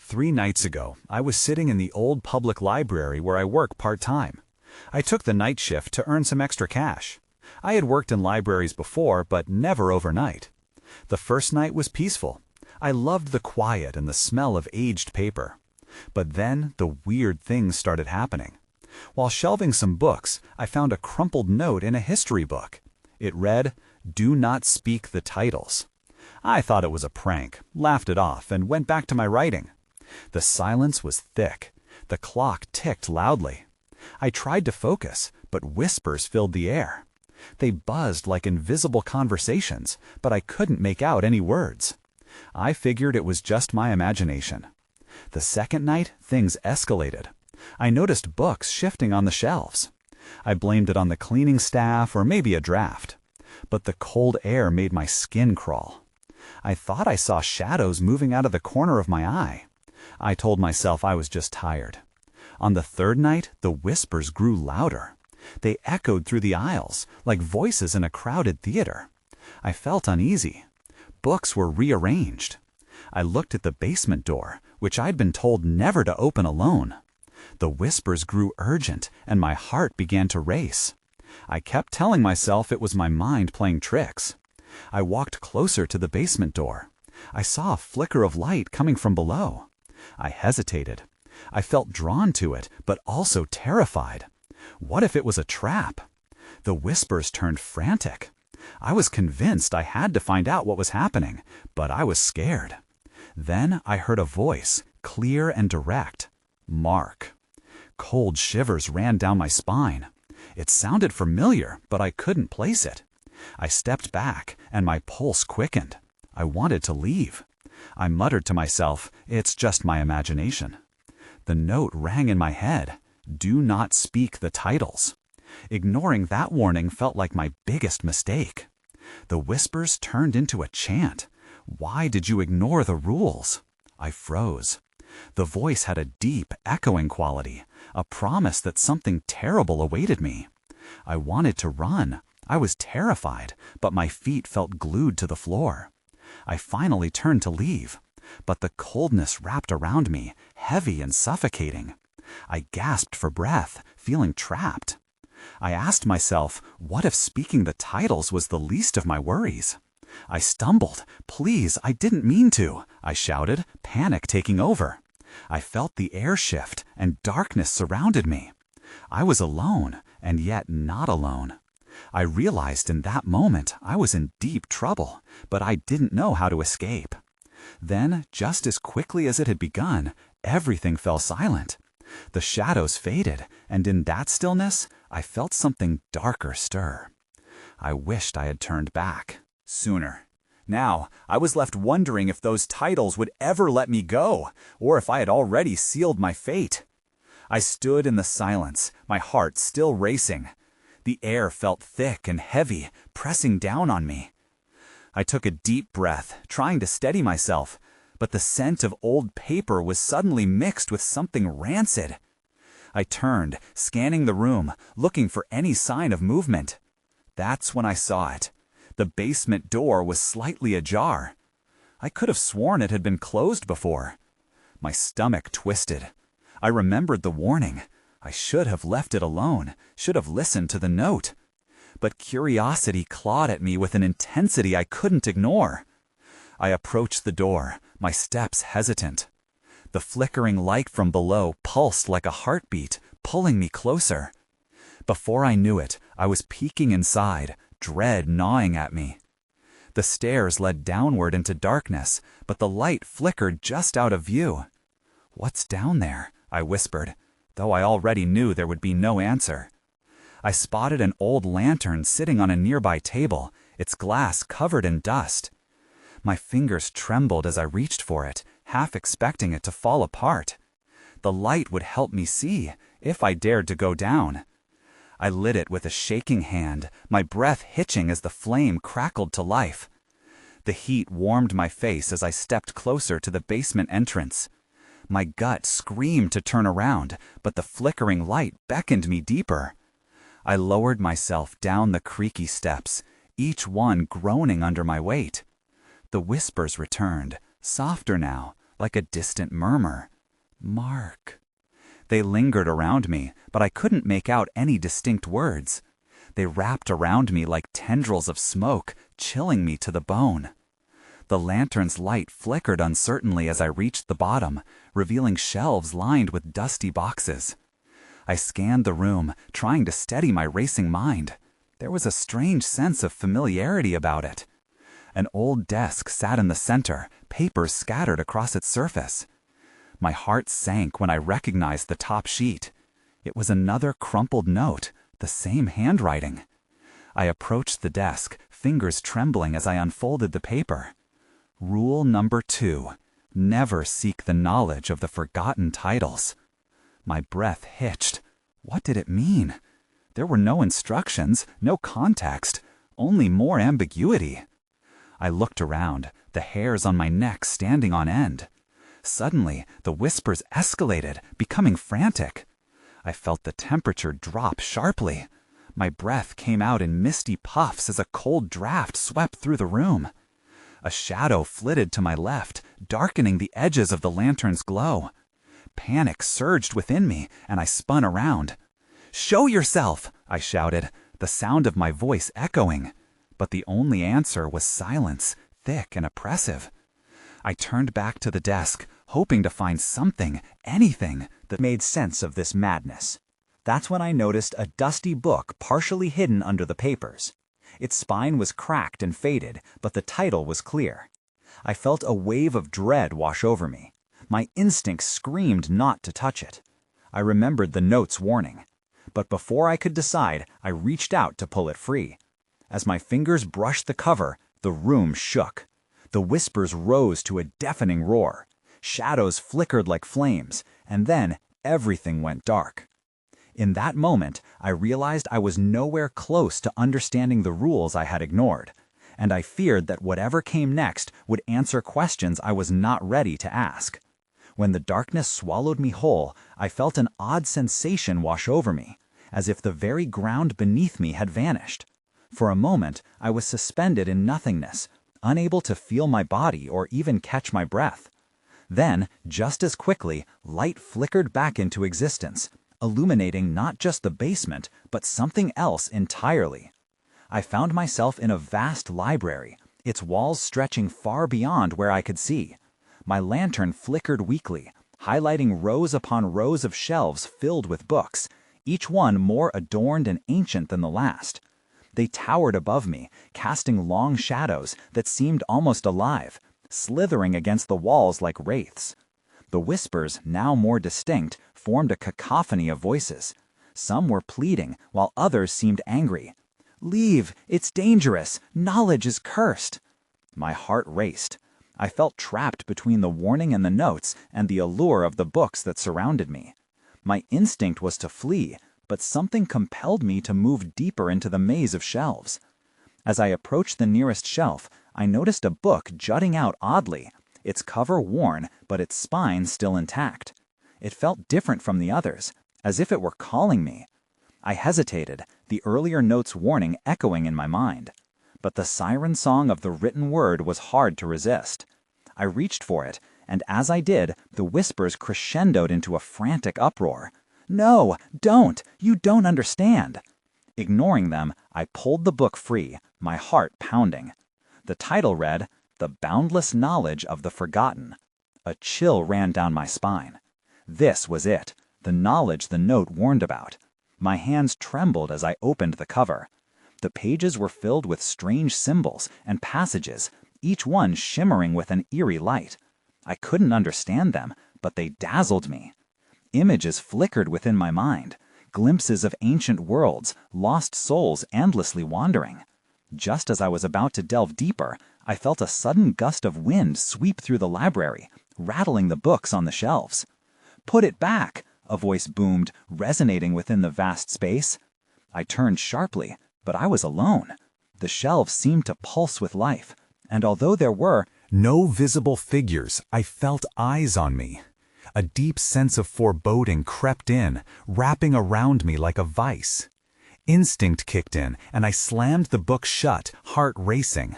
3 nights ago, I was sitting in the old public library where I work part-time. I took the night shift to earn some extra cash. I had worked in libraries before, but never overnight. The first night was peaceful. I loved the quiet and the smell of aged paper. But then the weird things started happening. While shelving some books, I found a crumpled note in a history book. It read, "Do not speak the titles." I thought it was a prank, laughed it off, and went back to my writing. The silence was thick. The clock ticked loudly. I tried to focus, but whispers filled the air. They buzzed like invisible conversations, but I couldn't make out any words. I figured it was just my imagination. The second night, things escalated. I noticed books shifting on the shelves. I blamed it on the cleaning staff or maybe a draft. But the cold air made my skin crawl. I thought I saw shadows moving out of the corner of my eye. I told myself I was just tired. On the third night, the whispers grew louder. They echoed through the aisles, like voices in a crowded theater. I felt uneasy. Books were rearranged. I looked at the basement door, which I'd been told never to open alone. The whispers grew urgent, and my heart began to race. I kept telling myself it was my mind playing tricks. I walked closer to the basement door. I saw a flicker of light coming from below. I hesitated. I felt drawn to it, but also terrified. What if it was a trap? The whispers turned frantic. I was convinced I had to find out what was happening, but I was scared. Then I heard a voice, clear and direct. "Mark." Cold shivers ran down my spine. It sounded familiar, but I couldn't place it. I stepped back, and my pulse quickened. I wanted to leave. I muttered to myself, "It's just my imagination." The note rang in my head, "Do not speak the titles." Ignoring that warning felt like my biggest mistake. The whispers turned into a chant. "Why did you ignore the rules?" I froze. The voice had a deep, echoing quality, a promise that something terrible awaited me. I wanted to run. I was terrified, but my feet felt glued to the floor. I finally turned to leave, but the coldness wrapped around me, heavy and suffocating. I gasped for breath, feeling trapped. I asked myself, what if speaking the titles was the least of my worries? I stumbled. "Please, I didn't mean to," I shouted, panic taking over. I felt the air shift, and darkness surrounded me. I was alone, and yet not alone. I realized in that moment I was in deep trouble, but I didn't know how to escape. Then, just as quickly as it had begun, everything fell silent. The shadows faded, and in that stillness, I felt something darker stir. I wished I had turned back sooner. Now, I was left wondering if those titles would ever let me go, or if I had already sealed my fate. I stood in the silence, my heart still racing. The air felt thick and heavy, pressing down on me. I took a deep breath, trying to steady myself, but the scent of old paper was suddenly mixed with something rancid. I turned, scanning the room, looking for any sign of movement. That's when I saw it. The basement door was slightly ajar. I could have sworn it had been closed before. My stomach twisted. I remembered the warning. I should have left it alone, should have listened to the note. But curiosity clawed at me with an intensity I couldn't ignore. I approached the door, my steps hesitant. The flickering light from below pulsed like a heartbeat, pulling me closer. Before I knew it, I was peeking inside, dread gnawing at me. The stairs led downward into darkness, but the light flickered just out of view. "What's down there?" I whispered, though I already knew there would be no answer. I spotted an old lantern sitting on a nearby table, its glass covered in dust. My fingers trembled as I reached for it, half expecting it to fall apart. The light would help me see, if I dared to go down. I lit it with a shaking hand, my breath hitching as the flame crackled to life. The heat warmed my face as I stepped closer to the basement entrance. My gut screamed to turn around, but the flickering light beckoned me deeper. I lowered myself down the creaky steps, each one groaning under my weight. The whispers returned, softer now, like a distant murmur. Mark. They lingered around me, but I couldn't make out any distinct words. They wrapped around me like tendrils of smoke, chilling me to the bone. The lantern's light flickered uncertainly as I reached the bottom, revealing shelves lined with dusty boxes. I scanned the room, trying to steady my racing mind. There was a strange sense of familiarity about it. An old desk sat in the center, papers scattered across its surface. My heart sank when I recognized the top sheet. It was another crumpled note, the same handwriting. I approached the desk, fingers trembling as I unfolded the paper. Rule number 2, never seek the knowledge of the forgotten titles. My breath hitched. What did it mean? There were no instructions, no context, only more ambiguity. I looked around, the hairs on my neck standing on end. Suddenly, the whispers escalated, becoming frantic. I felt the temperature drop sharply. My breath came out in misty puffs as a cold draft swept through the room. A shadow flitted to my left, darkening the edges of the lantern's glow. Panic surged within me, and I spun around. "Show yourself!" I shouted, the sound of my voice echoing. But the only answer was silence, thick and oppressive. I turned back to the desk, hoping to find something, anything, that made sense of this madness. That's when I noticed a dusty book partially hidden under the papers. Its spine was cracked and faded, but the title was clear. I felt a wave of dread wash over me. My instinct screamed not to touch it. I remembered the note's warning. But before I could decide, I reached out to pull it free. As my fingers brushed the cover, the room shook. The whispers rose to a deafening roar. Shadows flickered like flames, and then everything went dark. In that moment, I realized I was nowhere close to understanding the rules I had ignored, and I feared that whatever came next would answer questions I was not ready to ask. When the darkness swallowed me whole, I felt an odd sensation wash over me, as if the very ground beneath me had vanished. For a moment, I was suspended in nothingness, unable to feel my body or even catch my breath. Then, just as quickly, light flickered back into existence, illuminating not just the basement, but something else entirely. I found myself in a vast library, its walls stretching far beyond where I could see. My lantern flickered weakly, highlighting rows upon rows of shelves filled with books, each one more adorned and ancient than the last. They towered above me, casting long shadows that seemed almost alive, slithering against the walls like wraiths. The whispers, now more distinct, formed a cacophony of voices. Some were pleading, while others seemed angry. "Leave! It's dangerous! Knowledge is cursed!" My heart raced. I felt trapped between the warning in the notes and the allure of the books that surrounded me. My instinct was to flee, but something compelled me to move deeper into the maze of shelves. As I approached the nearest shelf, I noticed a book jutting out oddly, its cover worn, but its spine still intact. It felt different from the others, as if it were calling me. I hesitated, the earlier note's warning echoing in my mind. But the siren song of the written word was hard to resist. I reached for it, and as I did, the whispers crescendoed into a frantic uproar. "No, don't! You don't understand!" Ignoring them, I pulled the book free, my heart pounding. The title read, "The Boundless Knowledge of the Forgotten." A chill ran down my spine. This was it, the knowledge the note warned about. My hands trembled as I opened the cover. The pages were filled with strange symbols and passages, each one shimmering with an eerie light. I couldn't understand them, but they dazzled me. Images flickered within my mind, glimpses of ancient worlds, lost souls endlessly wandering. Just as I was about to delve deeper, I felt a sudden gust of wind sweep through the library, rattling the books on the shelves. "Put it back!" a voice boomed, resonating within the vast space. I turned sharply, but I was alone. The shelves seemed to pulse with life, and although there were no visible figures, I felt eyes on me. A deep sense of foreboding crept in, wrapping around me like a vice. Instinct kicked in, and I slammed the book shut, heart racing.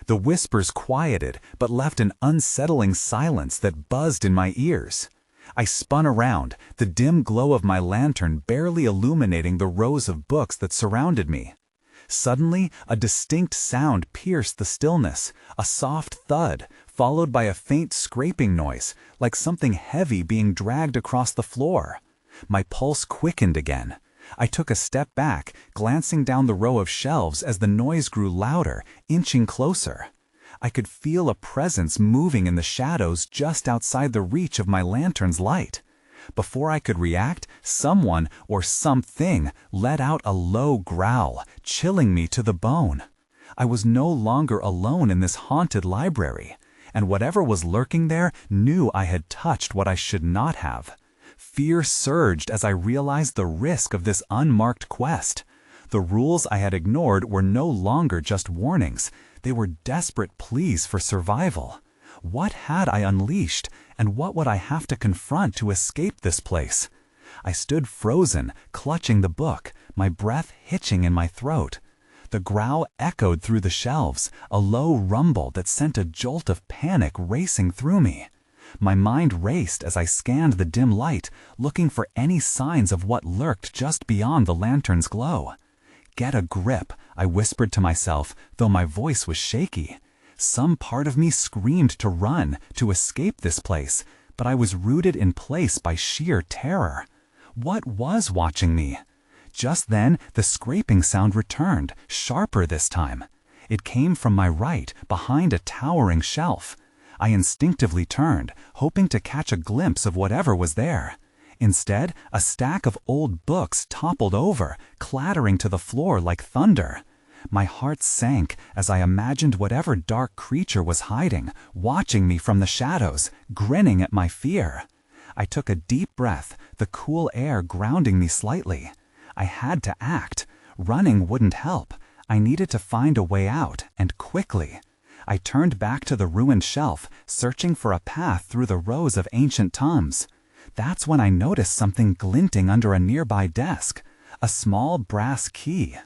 The whispers quieted, but left an unsettling silence that buzzed in my ears. I spun around, the dim glow of my lantern barely illuminating the rows of books that surrounded me. Suddenly, a distinct sound pierced the stillness, a soft thud, followed by a faint scraping noise, like something heavy being dragged across the floor. My pulse quickened again. I took a step back, glancing down the row of shelves as the noise grew louder, inching closer. I could feel a presence moving in the shadows just outside the reach of my lantern's light. Before I could react, someone or something let out a low growl, chilling me to the bone. I was no longer alone in this haunted library, and whatever was lurking there knew I had touched what I should not have. Fear surged as I realized the risk of this unmarked quest. The rules I had ignored were no longer just warnings. They were desperate pleas for survival. What had I unleashed, and what would I have to confront to escape this place? I stood frozen, clutching the book, my breath hitching in my throat. The growl echoed through the shelves, a low rumble that sent a jolt of panic racing through me. My mind raced as I scanned the dim light, looking for any signs of what lurked just beyond the lantern's glow. "Get a grip," I whispered to myself, though my voice was shaky. Some part of me screamed to run, to escape this place, but I was rooted in place by sheer terror. What was watching me? Just then, the scraping sound returned, sharper this time. It came from my right, behind a towering shelf. I instinctively turned, hoping to catch a glimpse of whatever was there. Instead, a stack of old books toppled over, clattering to the floor like thunder. My heart sank as I imagined whatever dark creature was hiding, watching me from the shadows, grinning at my fear. I took a deep breath, the cool air grounding me slightly. I had to act. Running wouldn't help. I needed to find a way out, and quickly. I turned back to the ruined shelf, searching for a path through the rows of ancient tomes. That's when I noticed something glinting under a nearby desk, a small brass key.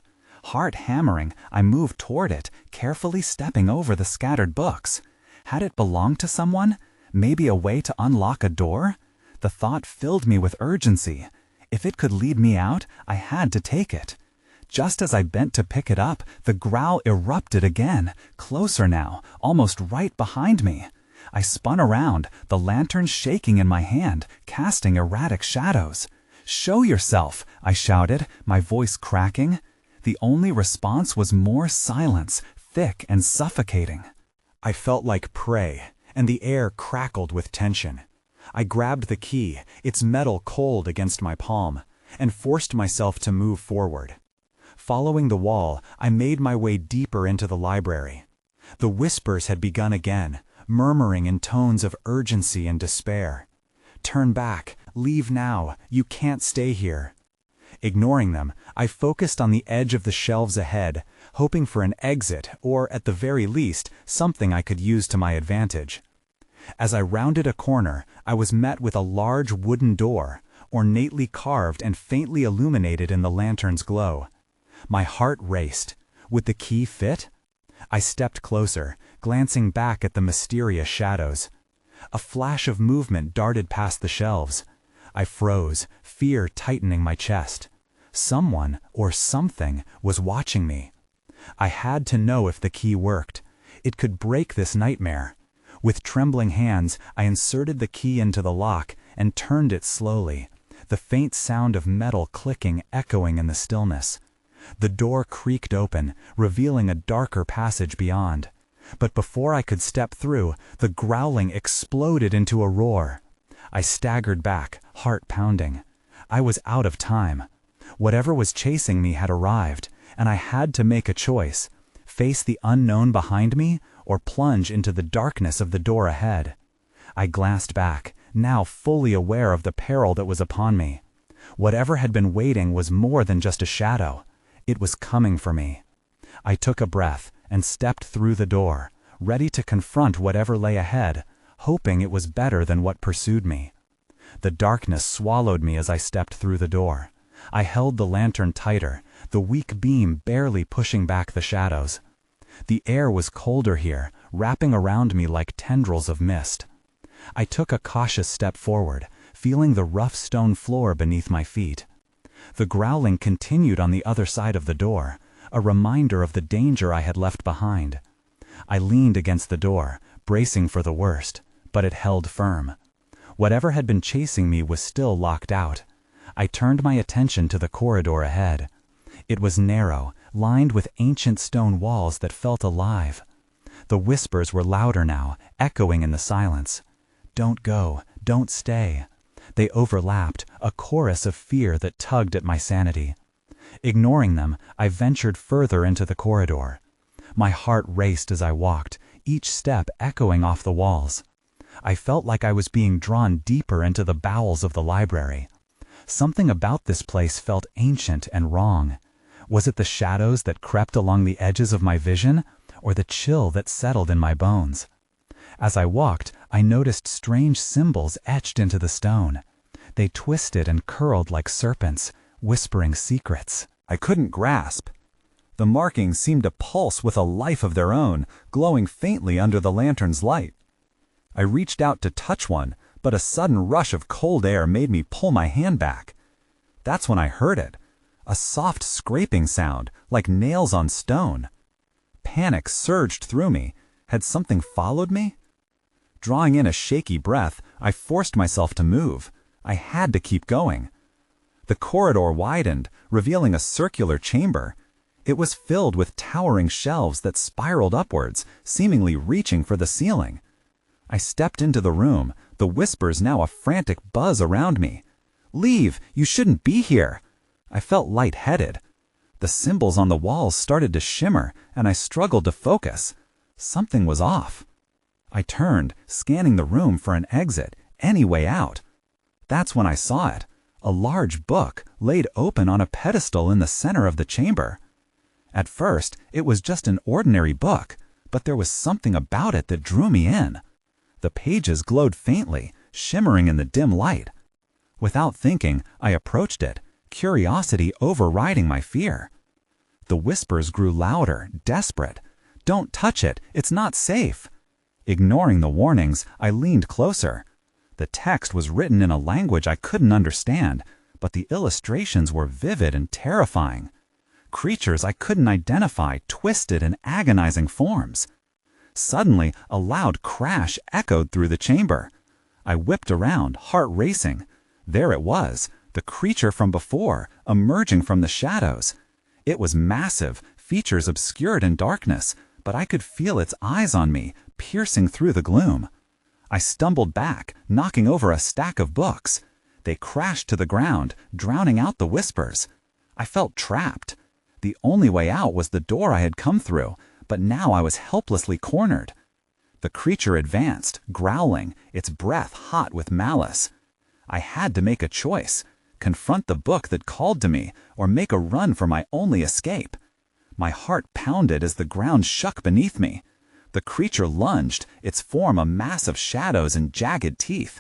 Heart hammering, I moved toward it, carefully stepping over the scattered books. Had it belonged to someone? Maybe a way to unlock a door? The thought filled me with urgency. If it could lead me out, I had to take it. Just as I bent to pick it up, the growl erupted again, closer now, almost right behind me. I spun around, the lantern shaking in my hand, casting erratic shadows. "Show yourself!" I shouted, my voice cracking. The only response was more silence, thick and suffocating. I felt like prey, and the air crackled with tension. I grabbed the key, its metal cold against my palm, and forced myself to move forward. Following the wall, I made my way deeper into the library. The whispers had begun again, murmuring in tones of urgency and despair. "Turn back, leave now, you can't stay here." Ignoring them, I focused on the edge of the shelves ahead, hoping for an exit or, at the very least, something I could use to my advantage. As I rounded a corner, I was met with a large wooden door, ornately carved and faintly illuminated in the lantern's glow. My heart raced. Would the key fit? I stepped closer, glancing back at the mysterious shadows. A flash of movement darted past the shelves. I froze, fear tightening my chest. Someone, or something, was watching me. I had to know if the key worked. It could break this nightmare. With trembling hands, I inserted the key into the lock and turned it slowly, the faint sound of metal clicking echoing in the stillness. The door creaked open, revealing a darker passage beyond. But before I could step through, the growling exploded into a roar. I staggered back, heart pounding. I was out of time. Whatever was chasing me had arrived, and I had to make a choice: face the unknown behind me or plunge into the darkness of the door ahead. I glanced back, now fully aware of the peril that was upon me. Whatever had been waiting was more than just a shadow. It was coming for me. I took a breath and stepped through the door, ready to confront whatever lay ahead, hoping it was better than what pursued me. The darkness swallowed me as I stepped through the door. I held the lantern tighter, the weak beam barely pushing back the shadows. The air was colder here, wrapping around me like tendrils of mist. I took a cautious step forward, feeling the rough stone floor beneath my feet. The growling continued on the other side of the door, a reminder of the danger I had left behind. I leaned against the door, bracing for the worst, but it held firm. Whatever had been chasing me was still locked out. I turned my attention to the corridor ahead. It was narrow, lined with ancient stone walls that felt alive. The whispers were louder now, echoing in the silence. "Don't go, don't stay." They overlapped, a chorus of fear that tugged at my sanity. Ignoring them, I ventured further into the corridor. My heart raced as I walked, each step echoing off the walls. I felt like I was being drawn deeper into the bowels of the library. Something about this place felt ancient and wrong. Was it the shadows that crept along the edges of my vision, or the chill that settled in my bones? As I walked, I noticed strange symbols etched into the stone. They twisted and curled like serpents, whispering secrets I couldn't grasp. The markings seemed to pulse with a life of their own, glowing faintly under the lantern's light. I reached out to touch one, but a sudden rush of cold air made me pull my hand back. That's when I heard it, a soft scraping sound, like nails on stone. Panic surged through me. Had something followed me? Drawing in a shaky breath, I forced myself to move. I had to keep going. The corridor widened, revealing a circular chamber. It was filled with towering shelves that spiraled upwards, seemingly reaching for the ceiling. I stepped into the room, the whispers now a frantic buzz around me. "Leave! You shouldn't be here!" I felt lightheaded. The symbols on the walls started to shimmer, and I struggled to focus. Something was off. I turned, scanning the room for an exit, any way out. That's when I saw it, a large book laid open on a pedestal in the center of the chamber. At first, it was just an ordinary book, but there was something about it that drew me in. The pages glowed faintly, shimmering in the dim light. Without thinking, I approached it, curiosity overriding my fear. The whispers grew louder, desperate. "Don't touch it, it's not safe." Ignoring the warnings, I leaned closer. The text was written in a language I couldn't understand, but the illustrations were vivid and terrifying. Creatures I couldn't identify twisted in agonizing forms. Suddenly, a loud crash echoed through the chamber. I whipped around, heart racing. There it was, the creature from before, emerging from the shadows. It was massive, features obscured in darkness, but I could feel its eyes on me, piercing through the gloom. I stumbled back, knocking over a stack of books. They crashed to the ground, drowning out the whispers. I felt trapped. The only way out was the door I had come through, but now I was helplessly cornered. The creature advanced, growling, its breath hot with malice. I had to make a choice, confront the book that called to me, or make a run for my only escape. My heart pounded as the ground shook beneath me. The creature lunged, its form a mass of shadows and jagged teeth.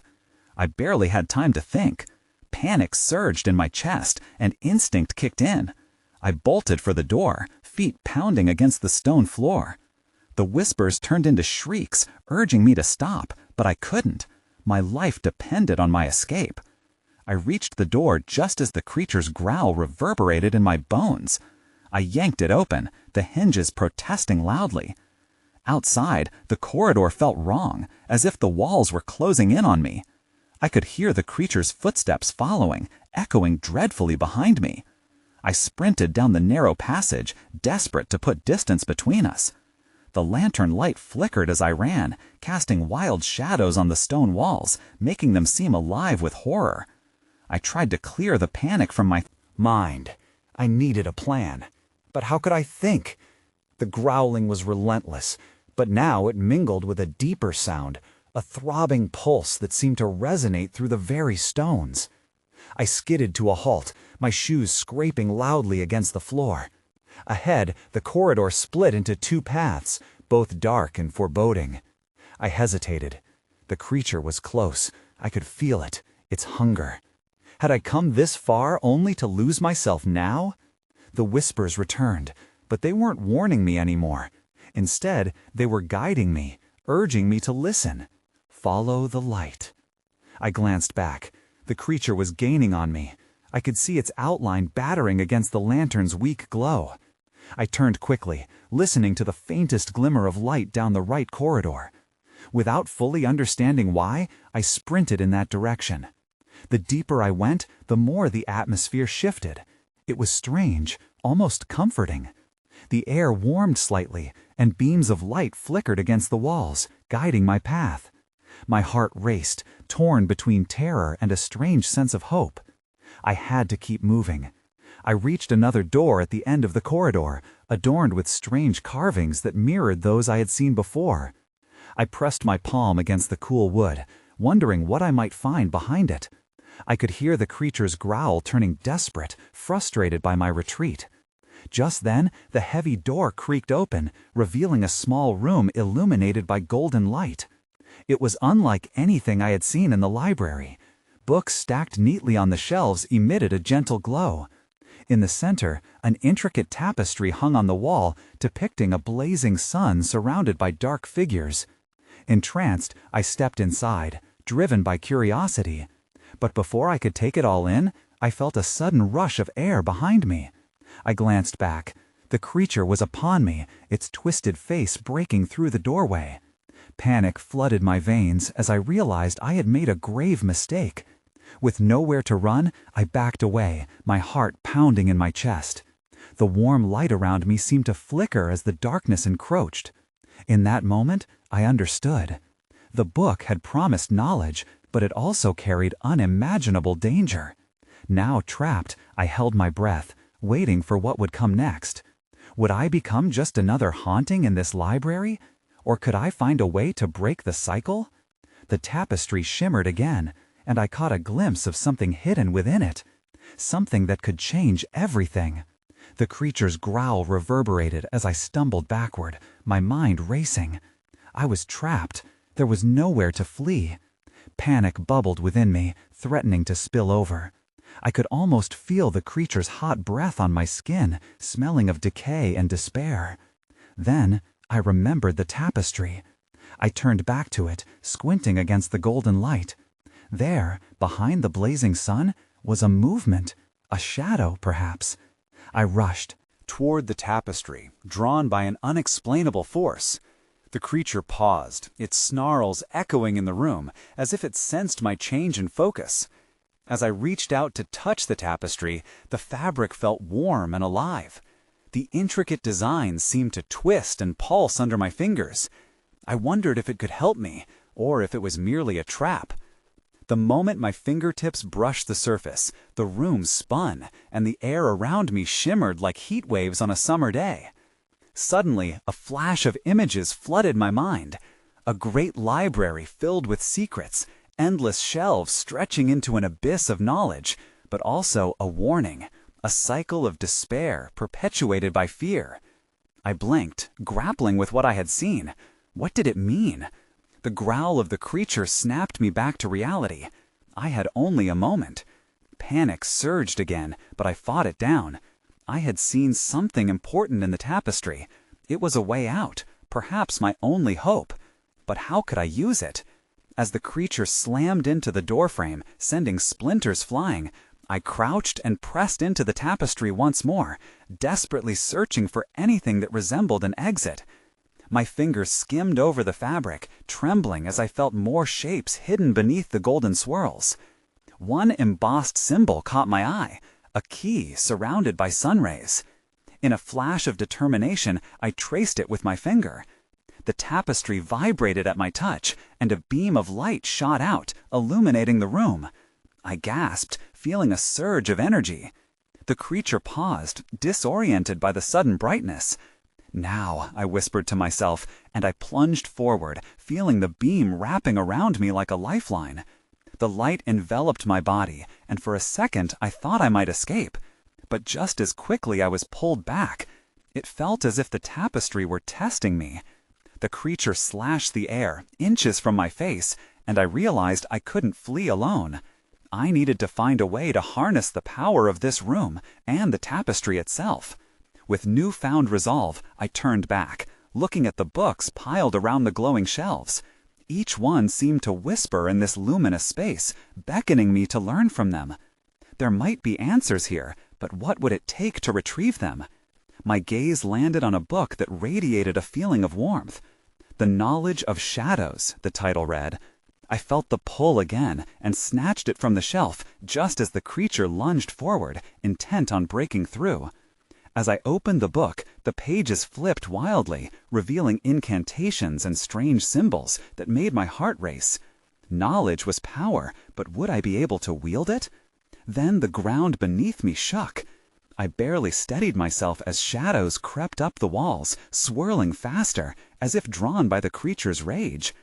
I barely had time to think. Panic surged in my chest, and instinct kicked in. I bolted for the door, feet pounding against the stone floor. The whispers turned into shrieks, urging me to stop, but I couldn't. My life depended on my escape. I reached the door just as the creature's growl reverberated in my bones. I yanked it open, the hinges protesting loudly. Outside, the corridor felt wrong, as if the walls were closing in on me. I could hear the creature's footsteps following, echoing dreadfully behind me. I sprinted down the narrow passage, desperate to put distance between us. The lantern light flickered as I ran, casting wild shadows on the stone walls, making them seem alive with horror. I tried to clear the panic from my mind. I needed a plan. But how could I think? The growling was relentless, but now it mingled with a deeper sound, a throbbing pulse that seemed to resonate through the very stones. I skidded to a halt, my shoes scraping loudly against the floor. Ahead, the corridor split into two paths, both dark and foreboding. I hesitated. The creature was close. I could feel it, its hunger. Had I come this far only to lose myself now? The whispers returned, but they weren't warning me anymore. Instead, they were guiding me, urging me to listen. Follow the light. I glanced back. The creature was gaining on me. I could see its outline battering against the lantern's weak glow. I turned quickly, listening to the faintest glimmer of light down the right corridor. Without fully understanding why, I sprinted in that direction. The deeper I went, the more the atmosphere shifted. It was strange, almost comforting. The air warmed slightly, and beams of light flickered against the walls, guiding my path. My heart raced, torn between terror and a strange sense of hope. I had to keep moving. I reached another door at the end of the corridor, adorned with strange carvings that mirrored those I had seen before. I pressed my palm against the cool wood, wondering what I might find behind it. I could hear the creature's growl turning desperate, frustrated by my retreat. Just then, the heavy door creaked open, revealing a small room illuminated by golden light. It was unlike anything I had seen in the library. Books stacked neatly on the shelves emitted a gentle glow. In the center, an intricate tapestry hung on the wall, depicting a blazing sun surrounded by dark figures. Entranced, I stepped inside, driven by curiosity. But before I could take it all in, I felt a sudden rush of air behind me. I glanced back. The creature was upon me, its twisted face breaking through the doorway. Panic flooded my veins as I realized I had made a grave mistake. With nowhere to run, I backed away, my heart pounding in my chest. The warm light around me seemed to flicker as the darkness encroached. In that moment, I understood. The book had promised knowledge, but it also carried unimaginable danger. Now trapped, I held my breath, waiting for what would come next. Would I become just another haunting in this library? Or could I find a way to break the cycle? The tapestry shimmered again, and I caught a glimpse of something hidden within it. Something that could change everything. The creature's growl reverberated as I stumbled backward, my mind racing. I was trapped. There was nowhere to flee. Panic bubbled within me, threatening to spill over. I could almost feel the creature's hot breath on my skin, smelling of decay and despair. Then, I remembered the tapestry. I turned back to it, squinting against the golden light. There, behind the blazing sun, was a movement, a shadow, perhaps. I rushed toward the tapestry, drawn by an unexplainable force. The creature paused, its snarls echoing in the room, as if it sensed my change in focus. As I reached out to touch the tapestry, the fabric felt warm and alive. The intricate designs seemed to twist and pulse under my fingers. I wondered if it could help me, or if it was merely a trap. The moment my fingertips brushed the surface, the room spun, and the air around me shimmered like heat waves on a summer day. Suddenly, a flash of images flooded my mind. A great library filled with secrets, endless shelves stretching into an abyss of knowledge, but also a warning, a cycle of despair perpetuated by fear. I blinked, grappling with what I had seen. What did it mean? The growl of the creature snapped me back to reality. I had only a moment. Panic surged again, but I fought it down. I had seen something important in the tapestry. It was a way out, perhaps my only hope. But how could I use it? As the creature slammed into the doorframe, sending splinters flying, I crouched and pressed into the tapestry once more, desperately searching for anything that resembled an exit. My fingers skimmed over the fabric, trembling as I felt more shapes hidden beneath the golden swirls. One embossed symbol caught my eye, a key surrounded by sunrays. In a flash of determination, I traced it with my finger. The tapestry vibrated at my touch, and a beam of light shot out, illuminating the room. I gasped, feeling a surge of energy. The creature paused, disoriented by the sudden brightness. Now, I whispered to myself, and I plunged forward, feeling the beam wrapping around me like a lifeline. The light enveloped my body, and for a second I thought I might escape. But just as quickly I was pulled back. It felt as if the tapestry were testing me. The creature slashed the air, inches from my face, and I realized I couldn't flee alone. I needed to find a way to harness the power of this room and the tapestry itself. With newfound resolve, I turned back, looking at the books piled around the glowing shelves. Each one seemed to whisper in this luminous space, beckoning me to learn from them. There might be answers here, but what would it take to retrieve them? My gaze landed on a book that radiated a feeling of warmth. The Knowledge of Shadows, the title read. I felt the pull again and snatched it from the shelf just as the creature lunged forward, intent on breaking through. As I opened the book, the pages flipped wildly, revealing incantations and strange symbols that made my heart race. Knowledge was power, but would I be able to wield it? Then the ground beneath me shook. I barely steadied myself as shadows crept up the walls, swirling faster, as if drawn by the creature's rage.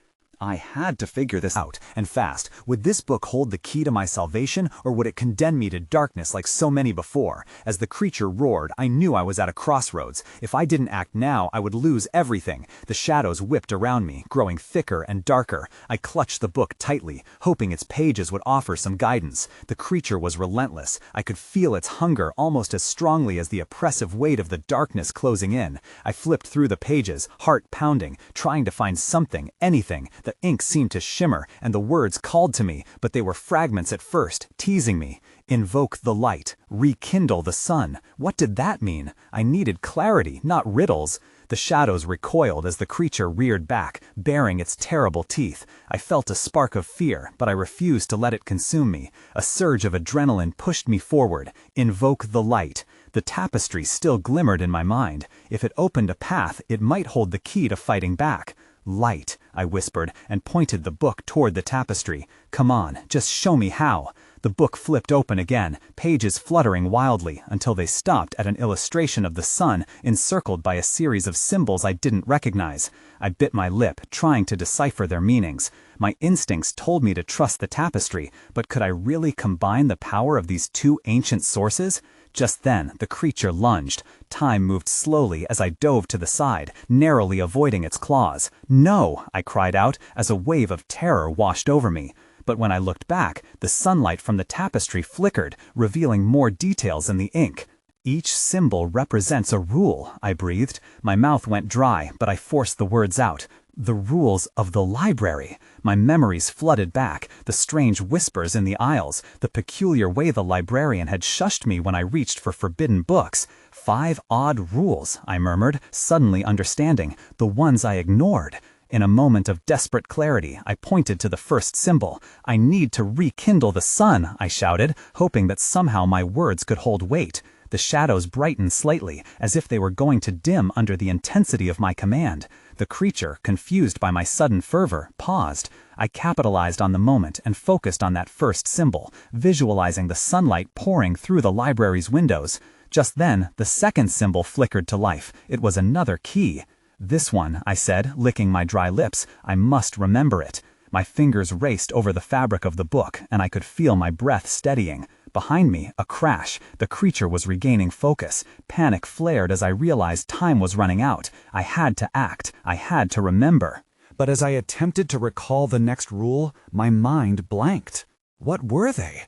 I had to figure this out, and fast. Would this book hold the key to my salvation, or would it condemn me to darkness like so many before? As the creature roared, I knew I was at a crossroads. If I didn't act now, I would lose everything. The shadows whipped around me, growing thicker and darker. I clutched the book tightly, hoping its pages would offer some guidance. The creature was relentless. I could feel its hunger almost as strongly as the oppressive weight of the darkness closing in. I flipped through the pages, heart pounding, trying to find something, anything. The ink seemed to shimmer, and the words called to me, but they were fragments at first, teasing me. Invoke the light. Rekindle the sun. What did that mean? I needed clarity, not riddles. The shadows recoiled as the creature reared back, baring its terrible teeth. I felt a spark of fear, but I refused to let it consume me. A surge of adrenaline pushed me forward. Invoke the light. The tapestry still glimmered in my mind. If it opened a path, it might hold the key to fighting back. Light, I whispered, and pointed the book toward the tapestry. Come on, just show me how. The book flipped open again, pages fluttering wildly, until they stopped at an illustration of the sun encircled by a series of symbols I didn't recognize. I bit my lip, trying to decipher their meanings. My instincts told me to trust the tapestry, but could I really combine the power of these two ancient sources? Just then, the creature lunged. Time moved slowly as I dove to the side, narrowly avoiding its claws. No, I cried out as a wave of terror washed over me. But when I looked back, the sunlight from the tapestry flickered, revealing more details in the ink. Each symbol represents a rule, I breathed. My mouth went dry, but I forced the words out. The rules of the library. My memories flooded back, the strange whispers in the aisles, the peculiar way the librarian had shushed me when I reached for forbidden books. 5 odd rules, I murmured, suddenly understanding, the ones I ignored. In a moment of desperate clarity, I pointed to the first symbol. I need to rekindle the sun, I shouted, hoping that somehow my words could hold weight. The shadows brightened slightly, as if they were going to dim under the intensity of my command. The creature, confused by my sudden fervor, paused. I capitalized on the moment and focused on that first symbol, visualizing the sunlight pouring through the library's windows. Just then, the second symbol flickered to life. It was another key. This one, I said, licking my dry lips. I must remember it. My fingers raced over the fabric of the book, and I could feel my breath steadying. Behind me, a crash. The creature was regaining focus. Panic flared as I realized time was running out. I had to act. I had to remember. But as I attempted to recall the next rule, my mind blanked. What were they?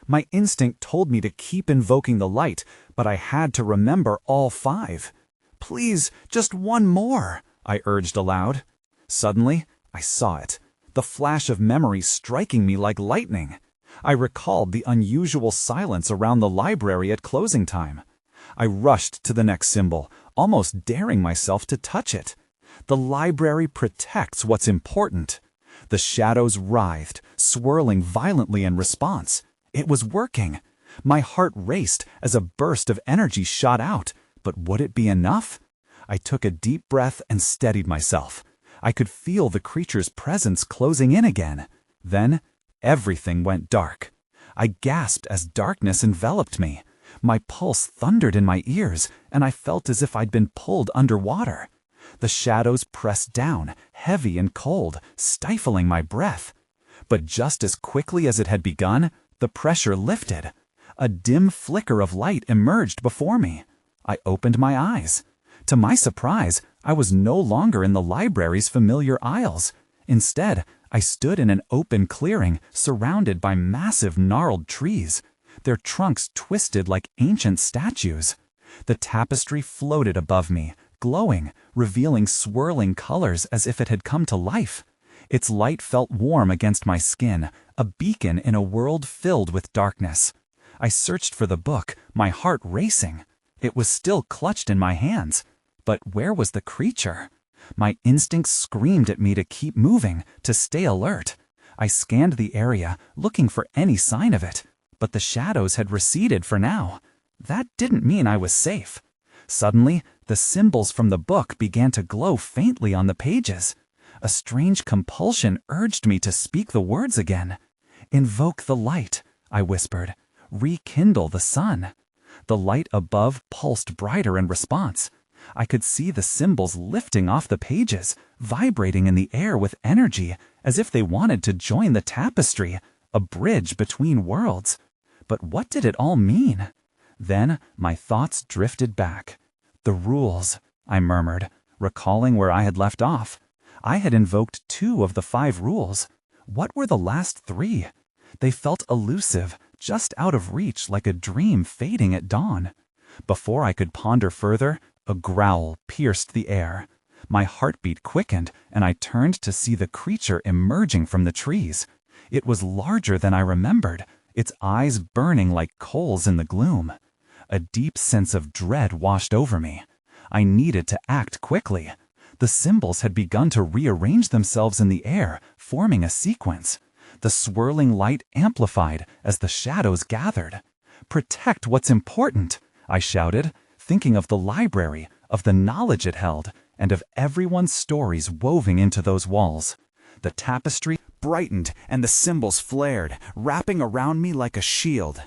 My instinct told me to keep invoking the light, but I had to remember all 5. Please, just one more, I urged aloud. Suddenly, I saw it. The flash of memory striking me like lightning. I recalled the unusual silence around the library at closing time. I rushed to the next symbol, almost daring myself to touch it. The library protects what's important. The shadows writhed, swirling violently in response. It was working. My heart raced as a burst of energy shot out. But would it be enough? I took a deep breath and steadied myself. I could feel the creature's presence closing in again. Then, everything went dark. I gasped as darkness enveloped me. My pulse thundered in my ears, and I felt as if I'd been pulled underwater. The shadows pressed down, heavy and cold, stifling my breath. But just as quickly as it had begun, the pressure lifted. A dim flicker of light emerged before me. I opened my eyes. To my surprise, I was no longer in the library's familiar aisles. Instead, I stood in an open clearing surrounded by massive gnarled trees. Their trunks twisted like ancient statues. The tapestry floated above me, glowing, revealing swirling colors as if it had come to life. Its light felt warm against my skin, a beacon in a world filled with darkness. I searched for the book, my heart racing. It was still clutched in my hands. But where was the creature? My instincts screamed at me to keep moving, to stay alert. I scanned the area, looking for any sign of it, but the shadows had receded for now. That didn't mean I was safe. Suddenly, the symbols from the book began to glow faintly on the pages. A strange compulsion urged me to speak the words again. "Invoke the light," I whispered. "Rekindle the sun." The light above pulsed brighter in response. I could see the symbols lifting off the pages, vibrating in the air with energy, as if they wanted to join the tapestry, a bridge between worlds. But what did it all mean? Then my thoughts drifted back. "The rules," I murmured, recalling where I had left off. I had invoked 2 of the 5 rules. What were the last 3? They felt elusive, just out of reach, like a dream fading at dawn. Before I could ponder further, a growl pierced the air. My heartbeat quickened, and I turned to see the creature emerging from the trees. It was larger than I remembered, its eyes burning like coals in the gloom. A deep sense of dread washed over me. I needed to act quickly. The symbols had begun to rearrange themselves in the air, forming a sequence. The swirling light amplified as the shadows gathered. "Protect what's important," I shouted, thinking of the library, of the knowledge it held, and of everyone's stories woven into those walls. The tapestry brightened and the symbols flared, wrapping around me like a shield.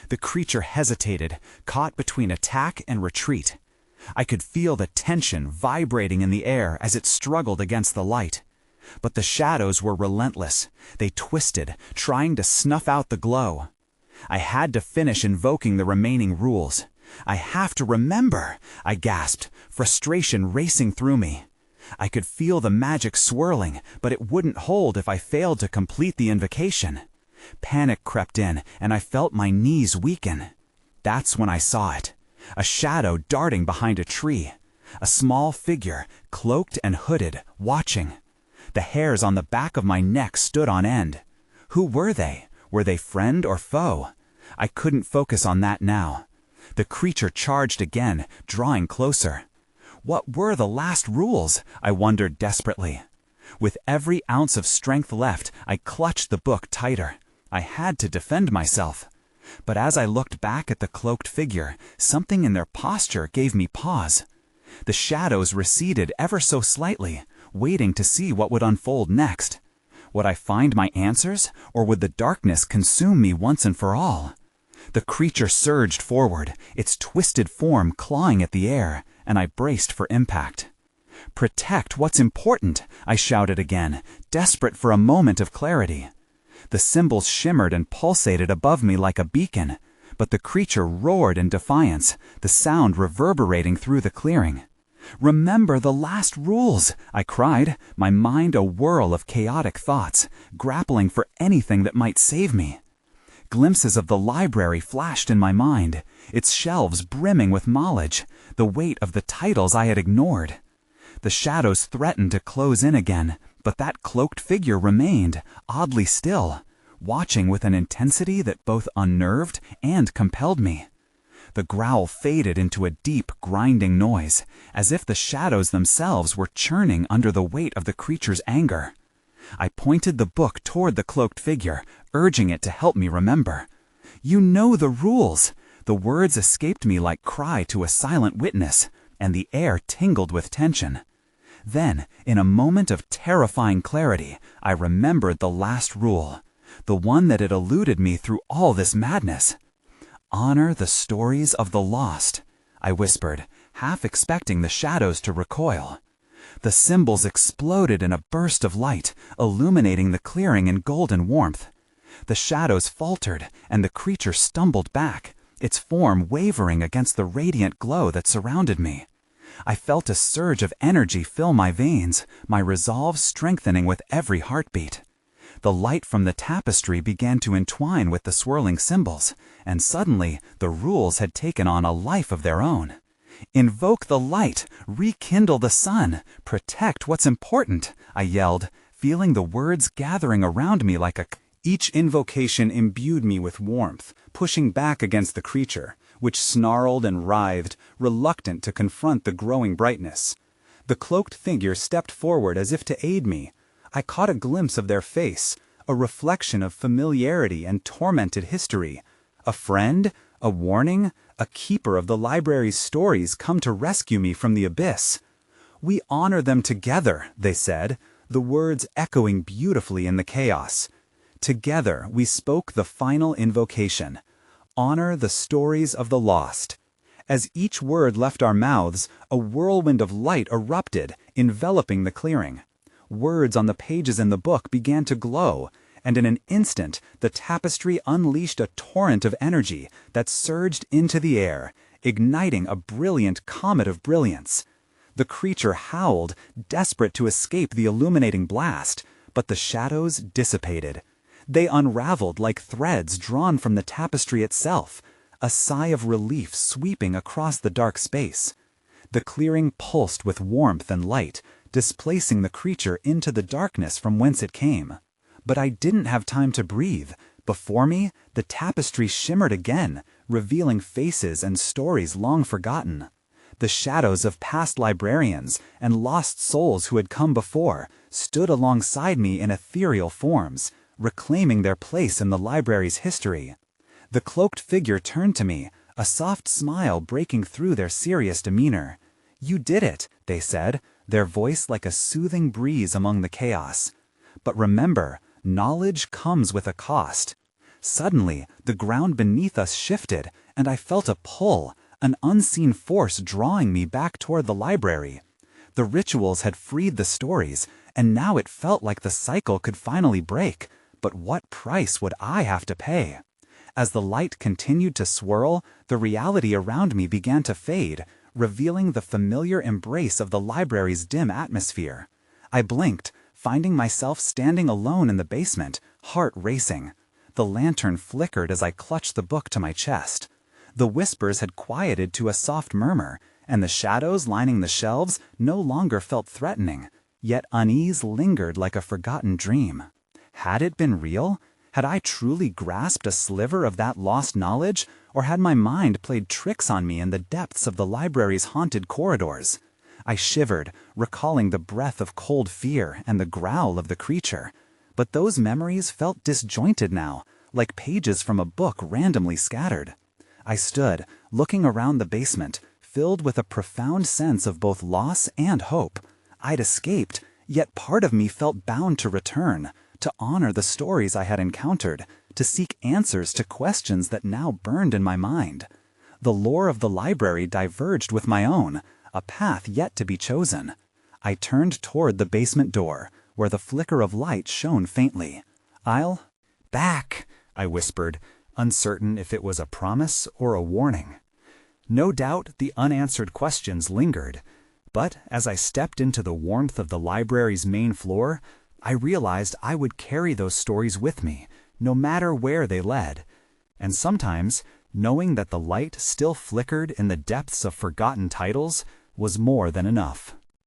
The creature hesitated, caught between attack and retreat. I could feel the tension vibrating in the air as it struggled against the light. But the shadows were relentless. They twisted, trying to snuff out the glow. I had to finish invoking the remaining rules. "I have to remember," I gasped, frustration racing through me. I could feel the magic swirling, but it wouldn't hold if I failed to complete the invocation. Panic crept in, and I felt my knees weaken. That's when I saw it. A shadow darting behind a tree. A small figure, cloaked and hooded, watching. The hairs on the back of my neck stood on end. Who were they? Were they friend or foe? I couldn't focus on that now. The creature charged again, drawing closer. What were the last rules? I wondered desperately. With every ounce of strength left, I clutched the book tighter. I had to defend myself. But as I looked back at the cloaked figure, something in their posture gave me pause. The shadows receded ever so slightly, waiting to see what would unfold next. Would I find my answers, or would the darkness consume me once and for all? The creature surged forward, its twisted form clawing at the air, and I braced for impact. "Protect what's important," I shouted again, desperate for a moment of clarity. The symbols shimmered and pulsated above me like a beacon, but the creature roared in defiance, the sound reverberating through the clearing. "Remember the last rules," I cried, my mind a whirl of chaotic thoughts, grappling for anything that might save me. Glimpses of the library flashed in my mind, its shelves brimming with knowledge, the weight of the titles I had ignored. The shadows threatened to close in again, but that cloaked figure remained, oddly still, watching with an intensity that both unnerved and compelled me. The growl faded into a deep, grinding noise, as if the shadows themselves were churning under the weight of the creature's anger. I pointed the book toward the cloaked figure, urging it to help me remember. "You know the rules!" The words escaped me like cry to a silent witness, and the air tingled with tension. Then, in a moment of terrifying clarity, I remembered the last rule, the one that had eluded me through all this madness. "Honor the stories of the lost," I whispered, half expecting the shadows to recoil. The symbols exploded in a burst of light, illuminating the clearing in golden warmth. The shadows faltered, and the creature stumbled back, its form wavering against the radiant glow that surrounded me. I felt a surge of energy fill my veins, my resolve strengthening with every heartbeat. The light from the tapestry began to entwine with the swirling symbols, and suddenly the rules had taken on a life of their own. "Invoke the light, rekindle the sun, protect what's important," I yelled, feeling the words gathering around me like a... Each invocation imbued me with warmth, pushing back against the creature, which snarled and writhed, reluctant to confront the growing brightness. The cloaked figure stepped forward as if to aid me. I caught a glimpse of their face, a reflection of familiarity and tormented history. A friend, a warning, a keeper of the library's stories come to rescue me from the abyss. "We honor them together," they said, the words echoing beautifully in the chaos. Together we spoke the final invocation. Honor the stories of the lost. As each word left our mouths, a whirlwind of light erupted, enveloping the clearing. Words on the pages in the book began to glow, and in an instant the tapestry unleashed a torrent of energy that surged into the air, igniting a brilliant comet of brilliance. The creature howled, desperate to escape the illuminating blast, but the shadows dissipated. They unraveled like threads drawn from the tapestry itself, a sigh of relief sweeping across the dark space. The clearing pulsed with warmth and light, displacing the creature into the darkness from whence it came. But I didn't have time to breathe. Before me, the tapestry shimmered again, revealing faces and stories long forgotten. The shadows of past librarians and lost souls who had come before stood alongside me in ethereal forms, reclaiming their place in the library's history. The cloaked figure turned to me, a soft smile breaking through their serious demeanor. "You did it," they said, their voice like a soothing breeze among the chaos. "But remember, knowledge comes with a cost." Suddenly, the ground beneath us shifted, and I felt a pull, an unseen force drawing me back toward the library. The rituals had freed the stories, and now it felt like the cycle could finally break. But what price would I have to pay? As the light continued to swirl, the reality around me began to fade, revealing the familiar embrace of the library's dim atmosphere. I blinked, finding myself standing alone in the basement, heart racing. The lantern flickered as I clutched the book to my chest. The whispers had quieted to a soft murmur, and the shadows lining the shelves no longer felt threatening, yet unease lingered like a forgotten dream. Had it been real? Had I truly grasped a sliver of that lost knowledge, or had my mind played tricks on me in the depths of the library's haunted corridors? I shivered, recalling the breath of cold fear and the growl of the creature. But those memories felt disjointed now, like pages from a book randomly scattered. I stood, looking around the basement, filled with a profound sense of both loss and hope. I'd escaped, yet part of me felt bound to return, to honor the stories I had encountered, to seek answers to questions that now burned in my mind. The lore of the library diverged with my own, a path yet to be chosen. I turned toward the basement door, where the flicker of light shone faintly. "Back," I whispered, uncertain if it was a promise or a warning. No doubt the unanswered questions lingered, but as I stepped into the warmth of the library's main floor, I realized I would carry those stories with me, no matter where they led. And sometimes, knowing that the light still flickered in the depths of forgotten titles was more than enough.